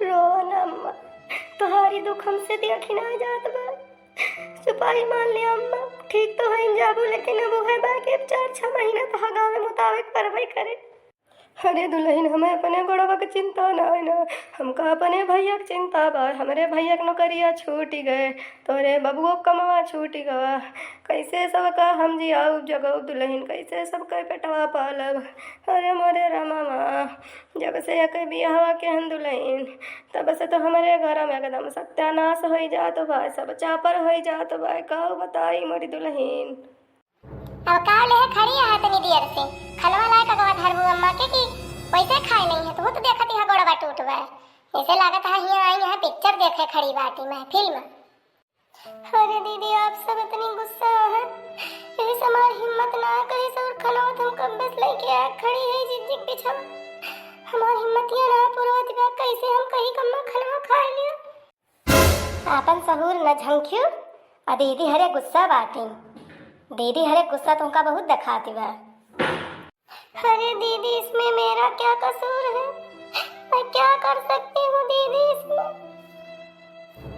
Rowan अम्मा, तुम्हारी दुख हमसे देखी ना जात बा। चुपाई मान लिया अम्मा, ठीक तो है जाबू, लेकिन अब है बा के 4-6 महीना तो गाँव मुताबिक परवाई करे। अरे दुल्हन, हमें अपने गोड़वा के चिंता ना है ना, हमका अपने भैया के चिंता बा। हमारे भैया के नौकरिया छूटी गए, तोरे बबुओ कमवा छूटी गवा। कैसे सबका हम जियाऊ जगऊ दुल्हन, कैसे सबका पेटवा पालब। अरे मोरे रामा माँ, जब से एक बियाहवा के हन दुल्हन, तब से तो हमारे घर में एकदम सत्यानाश हो जात बा, सब चापर हो जात बा। का बताई मोरी दुल्हन। अब का ले खड़ी है तनी देर से खलवा लाए का गवा धरबू अम्मा के कि वैसे खाए नहीं है। तो देखती है गोड़वा टूट गए, ऐसे लागत है हिया आई है पिक्चर देखे खड़ी बाटी में फिल्म। अरे दीदी, आप सब इतनी गुस्सा है, यही समार हिम्मत ना कहीं से और खलवा तुम कब बस लेके आ खड़ी है जिज्जिक पीछा। हमार हिम्मतिया ना पुरोत बा, कैसे हम कहीं कम्मा खलवा खा लिया। आपन सहूर न झंक्यू आ दीदी हरे गुस्सा बाटी। दीदी हरे गुस्सा तुमका बहुत दिखाती है। अरे दीदी, इसमें मेरा क्या कसूर है? मैं क्या कर सकती हूँ दीदी इसमें?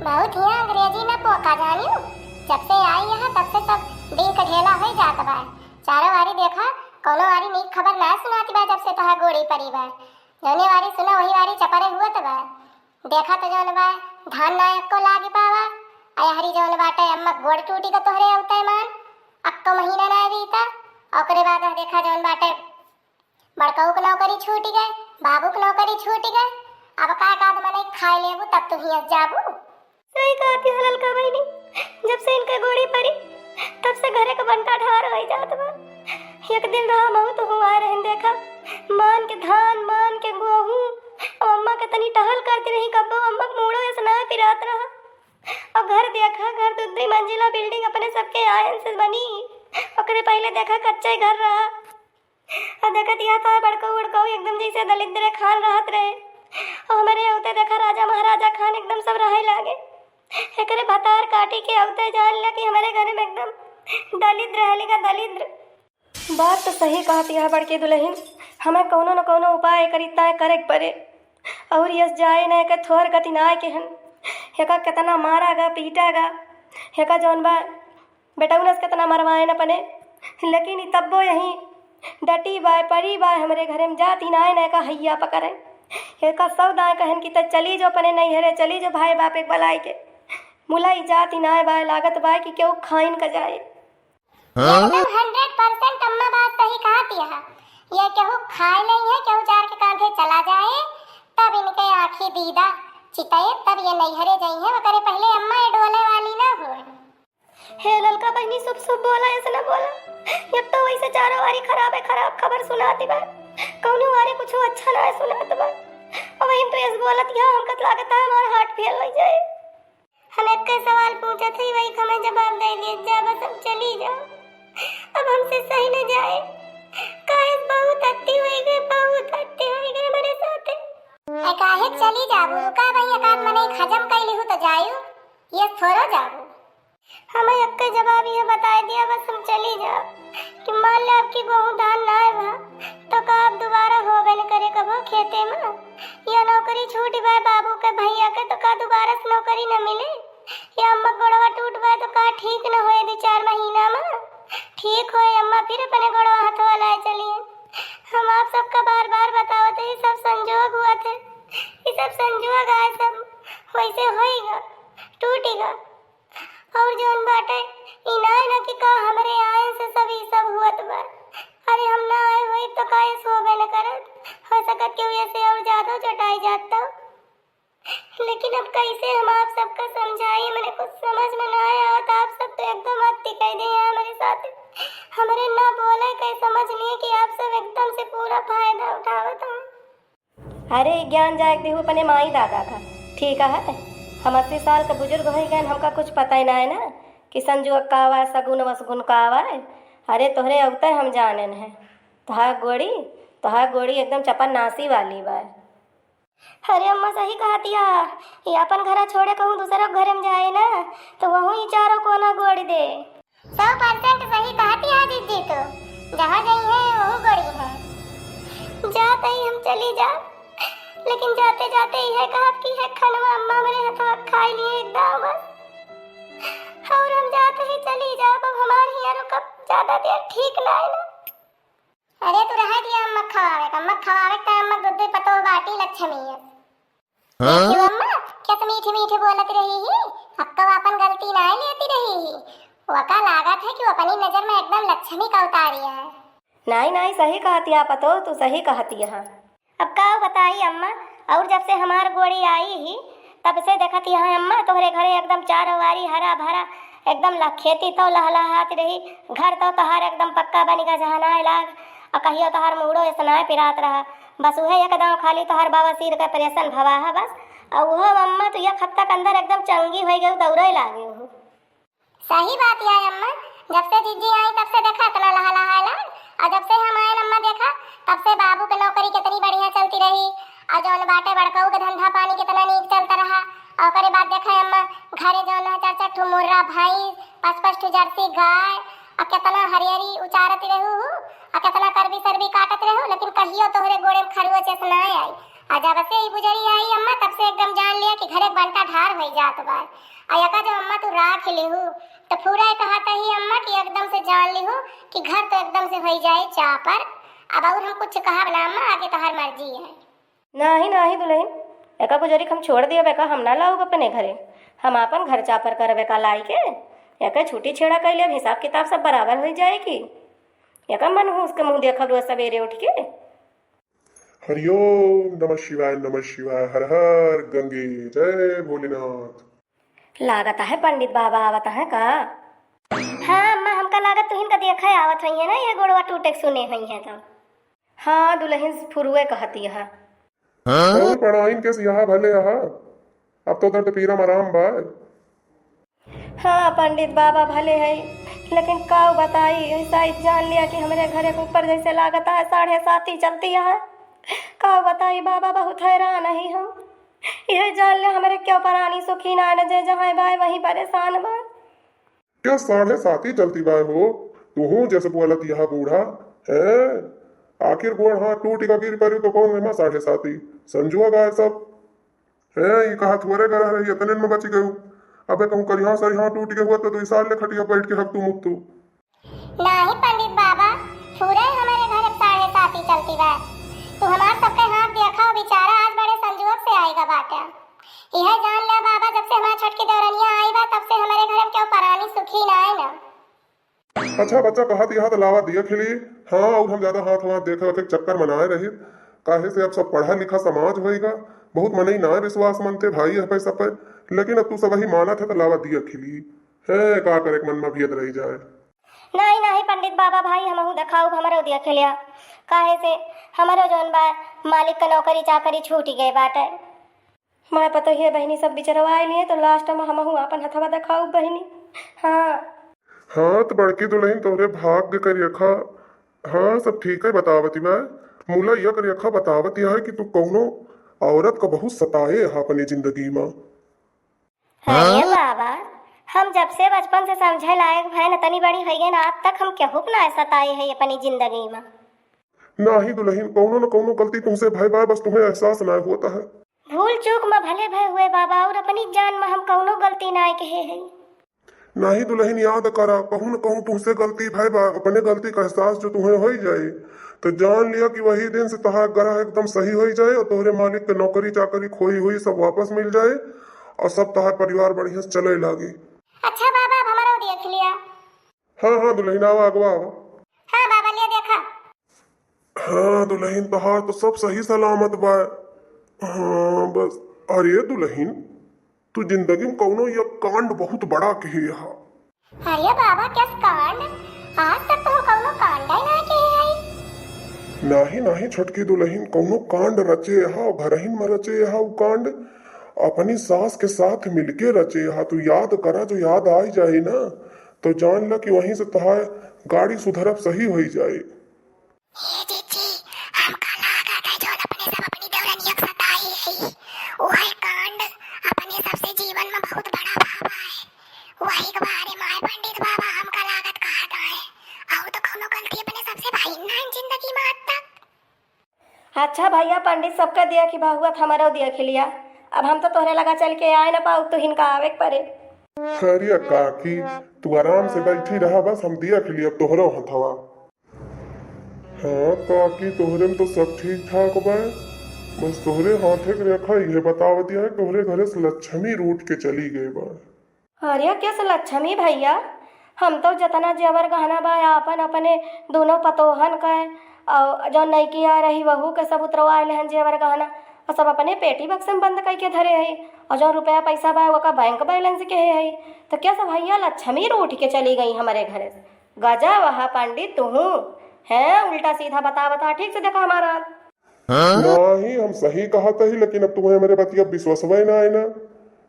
बहुत ही अंग्रेजी ना पोका जानियो। जब से आई यहाँ तब से सब दिन का ढेला हो जाता बा। चारों वारी देखा कोनो वारी नीक खबर ना सुनाती बा। जब से तोहा गोड़ी परी बा, जौने वारी सुना वही वारी चपरे हुआ तो बा। देखा तो जौन बा धान नायक को लागी पावा, आया हरी जौन बाटे अम्मा गोड़ टूटी का तोहरे अवते मान। अब तो महीना ना बीता, ओकरे बाद देखा जौन बाटे बड़काऊ के नौकरी छूटी गए, बाबू के नौकरी छूटी गए। अब का काद मने खाए लेबू तब तू हिया जाबू। सही कहती है ललका बहनी, जब से इनके गोड़ी पड़ी तब से घरे का बंटा ढार हो जात बा। एक दिन रहा महू तो हुआ रहन, देखा मान के धान मान के गेहूं, अम्मा के तनी टहल करती रही, कब्बो अम्मा के मूड़ो ऐसा ना पिरात रहा। अब घर देखा, घर 2 मंजिला बिल्डिंग अपने सबके आयन से बनी। ओकरे पहले देखा कच्चा घर रहा, और देखा दिया तो बड़काऊ बड़काऊ एकदम जैसे दलिद्र खान रहत रहे। और हमारे अवते देखा राजा महाराजा खान एकदम सब रहे लागे। एकरे भतार काटी के अवते जान लिया कि हमारे घर में एकदम दलिद्र रहेगा दलिद्र। बात तो सही कहती है बड़की दुल्हन, हमें कोनो न कोनो उपाय करिता करे पड़े। और यस जाए न के थोर गति ना के हन, हेका कितना मारा गा पीटा गा, हेका जौन बा बेटौनस कितना मरवाए न पने। लेकिन तब्बो यही डटी बाय परी बाय हमारे घरे में जाती नाय न का हैया पकड़े। हेका सब दाए कहन की त चली जो पने नहीं हरे, चली जो भाई बाप एक बलाई के मुलाई जाती नाय बाय लागत बाय कि क्यों खाइन का जाए। एकदम 100% अम्मा बात सही कहती है। ये केहू खाए नहीं है, केहू जार के कांधे चला जाए तब इनके आँखी दीदा चिताए तब ये नैहरे जाई है। वो करे पहले अम्मा ये डोले वाली ना हो। हे ललका बहनी, सब बोला ऐसा ना बोला। एक तो वैसे चारों वारी खराब है, खराब खबर सुनाती बा, कौनो वारी कुछ अच्छा ना सुनात बा। और वहीं तो ऐसे बोलत है हमका तो लागत है हमारा हार्ट फेल हो जाए। हम एक के सवाल पूछे थे वही हमें जवाब दे दिए, जा बस अब चली जाओ, अब हमसे सही न जाए। काहे बहुत अति हुई गए, बहुत अति हुई गए मेरे साथ। काहे चली जाबू, का भैया का मने खजम कैली हो तो जायू, ये थोरो जाबू। हमें एक के जवाब ये बता दिया बस हम चली जाओ कि मान ले आपकी गेहूं धान ना है वहाँ तो का आप दोबारा होबे न करे कबो खेते में, या नौकरी छूट गए बाबू के भैया के तो का दोबारा से नौकरी न मिले, या अम्मा गोड़वा टूट गए तो का ठीक न होए 2-4 महीना में ठीक होए अम्मा फिर अपने गोड़वा हथवा लाए चलिए। हम आप सबका बार बार बतावते ये सब संजोग हुआ थे, ये सब संजोग आए, सब वैसे होएगा टूटेगा। और जौन बाटे इनाय न कि का हमरे आए से सब ई सब हुआ बा। अरे हम ना आए हुई तो काहे सोबे न करत, हो सकत कि वैसे और ज्यादा चटाई जाता। लेकिन अब कैसे हम आप सबका समझाइए, मैंने कुछ समझ में ना आया। तो आप सब तो एकदम अति कह दिए हमारे साथ, हमारे ना बोले कहीं समझ लिए कि आप सब एकदम से पूरा फायदा उठावत हो। अरे ज्ञान जाए देहू अपने माई दादा का, ठीक है हम 80 साल का बुजुर्ग हो गए, हमका कुछ पता ही ना है ना कि संजोग का आवा सगुन वसगुन का आवा। अरे तोहरे अवते हम जानन है, तोहार गोड़ी एकदम चपन नासी वाली बा। अरे अम्मा सही कहतिया, ये अपन घरा छोड़े कहूँ दूसरा घर में जाए ना तो वहू ही चारों को ना गोड़ी दे। 100% सही कहती है दीदी, तो जहाँ गई है वो गोड़ी है। जाते ही हम चली जा, लेकिन जाते जाते यह कहा कि है खनवा अम्मा मेरे हाथवा खाई लिए एकदम बस। और हम जाते ही चली जाओ, अब हमारे यहाँ रुकब ज्यादा देर ठीक ना है ना। अरे तू रह दिया अम्मा खवावे का अम्मा दूध पतो बाटी लक्ष्मी है। क्यों अम्मा क्या तुम मीठी मीठी बोलत रही ही? अब तो अपन गलती ना लेती रही ही। वका लागत है कि वो अपनी नजर में एकदम लक्ष्मी का उतारी है। नहीं नहीं सही कहती आप तो तू सही कहती है। अब का बताई अम्मा, और जब से हमार गोड़ी आई ही तब से देखत यहाँ अम्मा तोहरे घरे एकदम चारों वारी हरा भरा एकदम खेती तो लहलहाती रही, घर तो तोहार एकदम पक्का बन गया जहनाए लाग, और कहियो तोहार मूड़ो ऐसनाए पिरात रहा। बस वह एकदम खाली तोहार बवासीर का प्रेशन भवा है बस। और वह अम्मा तो एक हफ्ता के अंदर एकदम चंगी हो गई, दौड़े लागे हूँ। सही बात है अम्मा, जब से जीजी आई तब से देखा इतना लहलहाए लाग, और जब से हम आए अम्मा देखा तब से बाबू की नौकरी कितनी बढ़िया चलती रही, और जौन बाटे बड़काऊ का धंधा पानी कितना नीक चलता रहा। और ओकरे बाद देखा अम्मा घरे जौन है 4-4 ठो मुर्रा भैंस, 5-5 ठो जर्सी गाय, और कितना हरियरी उचारत रहू, और कितना करबी सरबी काटत रहू, लेकिन कहियो तोहरे गोड़े में खरुआ चेस ना आई। और जब से ही गुजरी आई अम्मा तब से एकदम जान लिया कि घरे बंटा ढार हो जात बा। और यका जब अम्मा तू राख लेहू तो पूरा कहता ही अम्मा कि एकदम से जान लेहू कि घर तो एकदम से हो जाए चापर। अब और हम कुछ कहा ना अम्मा, आगे तोहर मर्जी है। नहीं नहीं दुल्हन, एका गुजरी हम छोड़ दिया बेका, हम ना लाऊग अपने घरे, हम अपन घर चापर कर बेका लाई के। एका छुट्टी छेड़ा कर लिया, हिसाब किताब सब बराबर हो जाएगी। एका मन हो उसके मुँह देखा रोज सवेरे उठ के। हरिओम नमः शिवाय, हर हर गंगे, जय भोलेनाथ। लागत है पंडित बाबा आवत है का? हाँ अम्मा, हमका लागत तुहिन का देखा आवत हुई है ना, ये गोड़वा टूटे सुने हुई है तो। हाँ दुल्हन फुरुए कहती है। और पढ़ाइन के सियाहा भले यहाँ, अब तो दर्द पीरा आराम बा। हाँ पंडित बाबा भले है, लेकिन का बताई ऐसा जान लिया कि हमारे घरे के ऊपर जैसे लागत है 7:30 चलती है। का बताई बाबा बहुत हैरान है हम, यह जान ले हमारे क्यों परानी सुखी ना जे जहाँ बाय वहीं परेशान बा। क्या 7:30 चलती बा हो? तू हूँ जैसे बोलत यहाँ बूढ़ा है, आखिर गोड़ हाथ टूट का गिर पड़ी तो कौन है 7:30 संजुआ गाय सब है। ये कहा थोड़े करा रही इतने में बच गयू। अबे कहूँ कर यहाँ सर यहाँ टूट के हुआ तो 2 साल ले खटिया बैठ के हक तू मुक्तू। नहीं पंडित बाबा, पूरे हमारे घर 7:30 चलती बा। तू हमार सबके हाथ देखा, बेचारा आज बड़े संजोग से आएगा बाटे। यह जान ले बाबा, जब से हमारा छटकी दौरनिया आई बा तब से हमारे घर में क्यों परानी सुखी ना है ना। अच्छा बच्चा कहा यहाँ तो लावा दिया खिली। हाँ और हम ज्यादा हाथ वहां देख रखे चक्कर मनाए रही, काहे से अब सब पढ़ा लिखा समाज होएगा, बहुत मन ही ना विश्वास मनते भाई है पैसा पे, लेकिन अब तू सब वही माना था तो लावा दिया खिली है, का करे मन में भेद रही जाए। नहीं नहीं पंडित बाबा भाई, हम देखाऊ हमारे दिया खेलिया, काहे से हमारे जौन बा मालिक का नौकरी चाकरी छूट गए बाटे। मैं पता ही बहनी सब बिचरवाए लिए तो लास्ट में हम अपन हथवा दिखाऊ बहनी। हाँ तो बड़की दुल्हन तोहरे भाग्य कर रखा। हाँ सब ठीक है बतावती मैं, मूला यह कर रखा बतावती है कि तू कौनो औरत को बहुत सताए है अपनी जिंदगी में। अरे बाबा, हम जब से बचपन से समझे लायक भाई न तनी बड़ी हो गई ना, आज तक हम केहू ना सताए है अपनी जिंदगी में। ना ही दुल्हन कौनो न कौनो गलती तुमसे भाई बा, बस तुम्हें एहसास ना होता है। भूल चूक में भले भय हुए बाबा, और अपनी जान में हम कौनो गलती ना कहे है। ना ही दुल्हन याद करा, कहूँ न कहूँ तुमसे गलती भाई बा, अपने गलती का एहसास जो तुम्हें हो जाए तो जान लिया कि वही दिन से तहार गरा एकदम सही हो जाए, और तोहरे मालिक के नौकरी चाकरी खोई हुई सब वापस मिल जाए, और सब तहार परिवार बढ़िया से चले लागे। अच्छा बाबा, अब हमारा देख लिया। हाँ दुल्हन आवा अगवा आवा। हाँ बाबा लिया देखा। हाँ दुल्हन तहार तो सब सही सलामत बा। हाँ बस, अरे दुल्हन तू जिंदगी में कौनो ये कांड बहुत बड़ा कहे है। अरे बाबा क्या कांड? आज तक तो कौनो कांड ही ना कहे है। नाही छोटकी दुल्हन कौनो कांड रचे है, घरहीन में रचे है वो कांड, अपनी सास के साथ मिलके रचे है। तू याद करा, जो याद आ जाए ना तो जान ला कि वहीं से तहार गाड़ी सुधरब सही हो जाए। ये दीदी, हमका लगा था जो अपने सब अपनी दौरनिया सताई है, वही कांड अपने सबसे जीवन में बहुत बड़ा भावा है। वही के बारे में पंडित बाबा हमका लागत कहता है, और तो कोनो गलती अपने सबसे भाई ना जिंदगी में आज तक। अच्छा भैया पंडित सबका दिया कि बहुआ हमारा दिया खिलिया। अब हम तो तोहरे लगा चल के आए ना पाऊ तो हिनका आवे के पड़े। अरे काकी तू आराम से बैठी रहा, बस हम दिया के लिए अब तोहरो हथवा। हाँ काकी तोहरे में तो सब ठीक ठाक बा, बस तोहरे हाथे के रेखा ये बताव दिया है तोहरे घरे से लक्ष्मी रूठ के चली गई बा। अरे कैसे लक्ष्मी भैया, हम तो जतना जेवर गहना बा अपन अपने दोनों पतोहन का और जो नैकी आ रही बहू के सब उतरवा ले जेवर गहना और सब अपने पेटी बक्स में बंद करके धरे है और जो रुपया पैसा बा वो बैंक बैलेंस के है। तो क्या सब भैया लक्ष्मी रूठ के चली गई हमारे घरे से। गजा वहा पंडित तू है, उल्टा सीधा बता ठीक से देखा हमारा। नहीं हम सही कहा था ही, लेकिन अब तुम्हें मेरे बतिया विश्वास ना आए ना।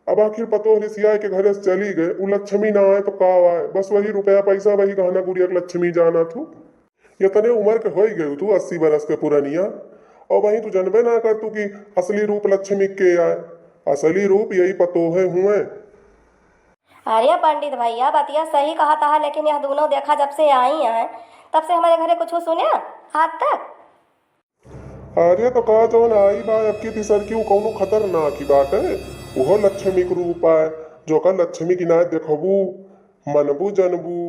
अब आखिर पतो रिसिया के घरे से चली गए, वो लक्ष्मी ना आए तो का आए, बस वही रुपया पैसा वही गहना गुड़िया के लक्ष्मी जाना थू। ये तने उम्र के हो गई तू 80 बरस के पुरानिया, और वही तू जनबे ना कर तू कि असली रूप लक्ष्मी के आए, असली रूप यही पतोहे हुए। अरे पंडित भैया बतिया सही कहा था, लेकिन यह दोनों देखा जब से आई हैं तब से हमारे घरे कुछ सुने आज तक। अरे तो कहा जो ना आई बा अब की तीसर की कौनो खतरनाक की बात है, वो लक्ष्मी के रूप आए जो का लक्ष्मी की नाय देखबू मनबू जनबू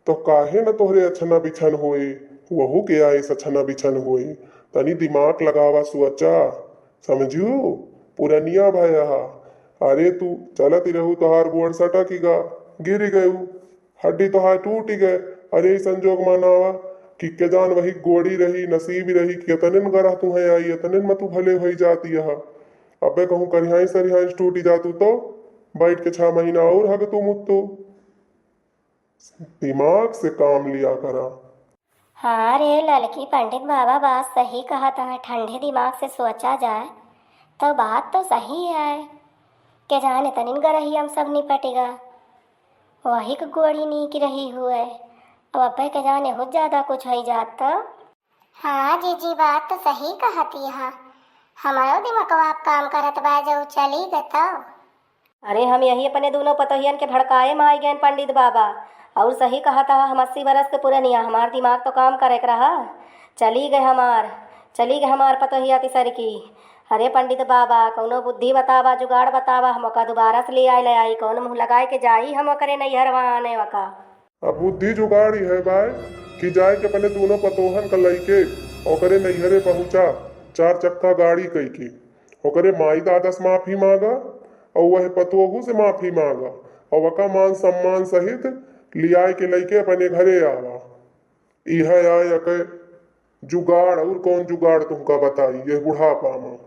तो काहे न तोहरे अछना बिछन होए, वहू के आए सछना बिछन होए। तनी दिमाग लगावा सोचा समझू पुरनिया भया। अरे तू चलती रहू तोहार गोड़ सटा की गा गिर गयू, हड्डी तोहार टूट गए। अरे संजोग मानावा कि के जान वही गोड़ी रही नसीब रही कि तनिन गरा तुम्हें आई तनिन में तू भले हो जाती है। अबे कहूँ करिहाई सरिहाई टूटी जातू तो बैठ के 6 महीना और हग तू मुत्तू। दिमाग से काम लिया करा। हाँ रे लड़की पंडित बाबा बात सही कहा था, ठंडे दिमाग से सोचा जाए तो बात तो सही है के जाने तनिन गरही हम सब निपटेगा, वही को गोड़ी नी की रही हुए अब अब्बे के जाने हो ज्यादा कुछ हो जाता। हाँ जीजी बात तो सही कहती है, हमारो दिमाग काम करत बा जो चली गता। अरे हम यही अपने दोनों पतोहियन के भड़काए में आई गए पंडित बाबा, और सही कहा था हम 80 बरस के पुरनिया, हमार दिमाग तो काम करे रहा। चली गए हमार पतोहिया तीसर की। अरे पंडित बाबा कौनो बुद्धि बतावा जुगाड़ बतावा, हम का दोबारा से ले आई कौन मुँह लगाए के जाई हम करे नैहरवा आने वका। अब बुद्धि जुगाड़ी है भाई कि जाए के पहले दोनों पतोहन का लइके ओकरे नैहरे पहुंचा 4 चक्का गाड़ी कई की ओकरे माई दादा से माफी मांगा और वह पतोहू से माफी मांगा और वका मान सम्मान सहित लियाए के लइके अपने घरे आवा। यह आए जुगाड़ और कौन जुगाड़ तुमका बताई ये बुढ़ापा में।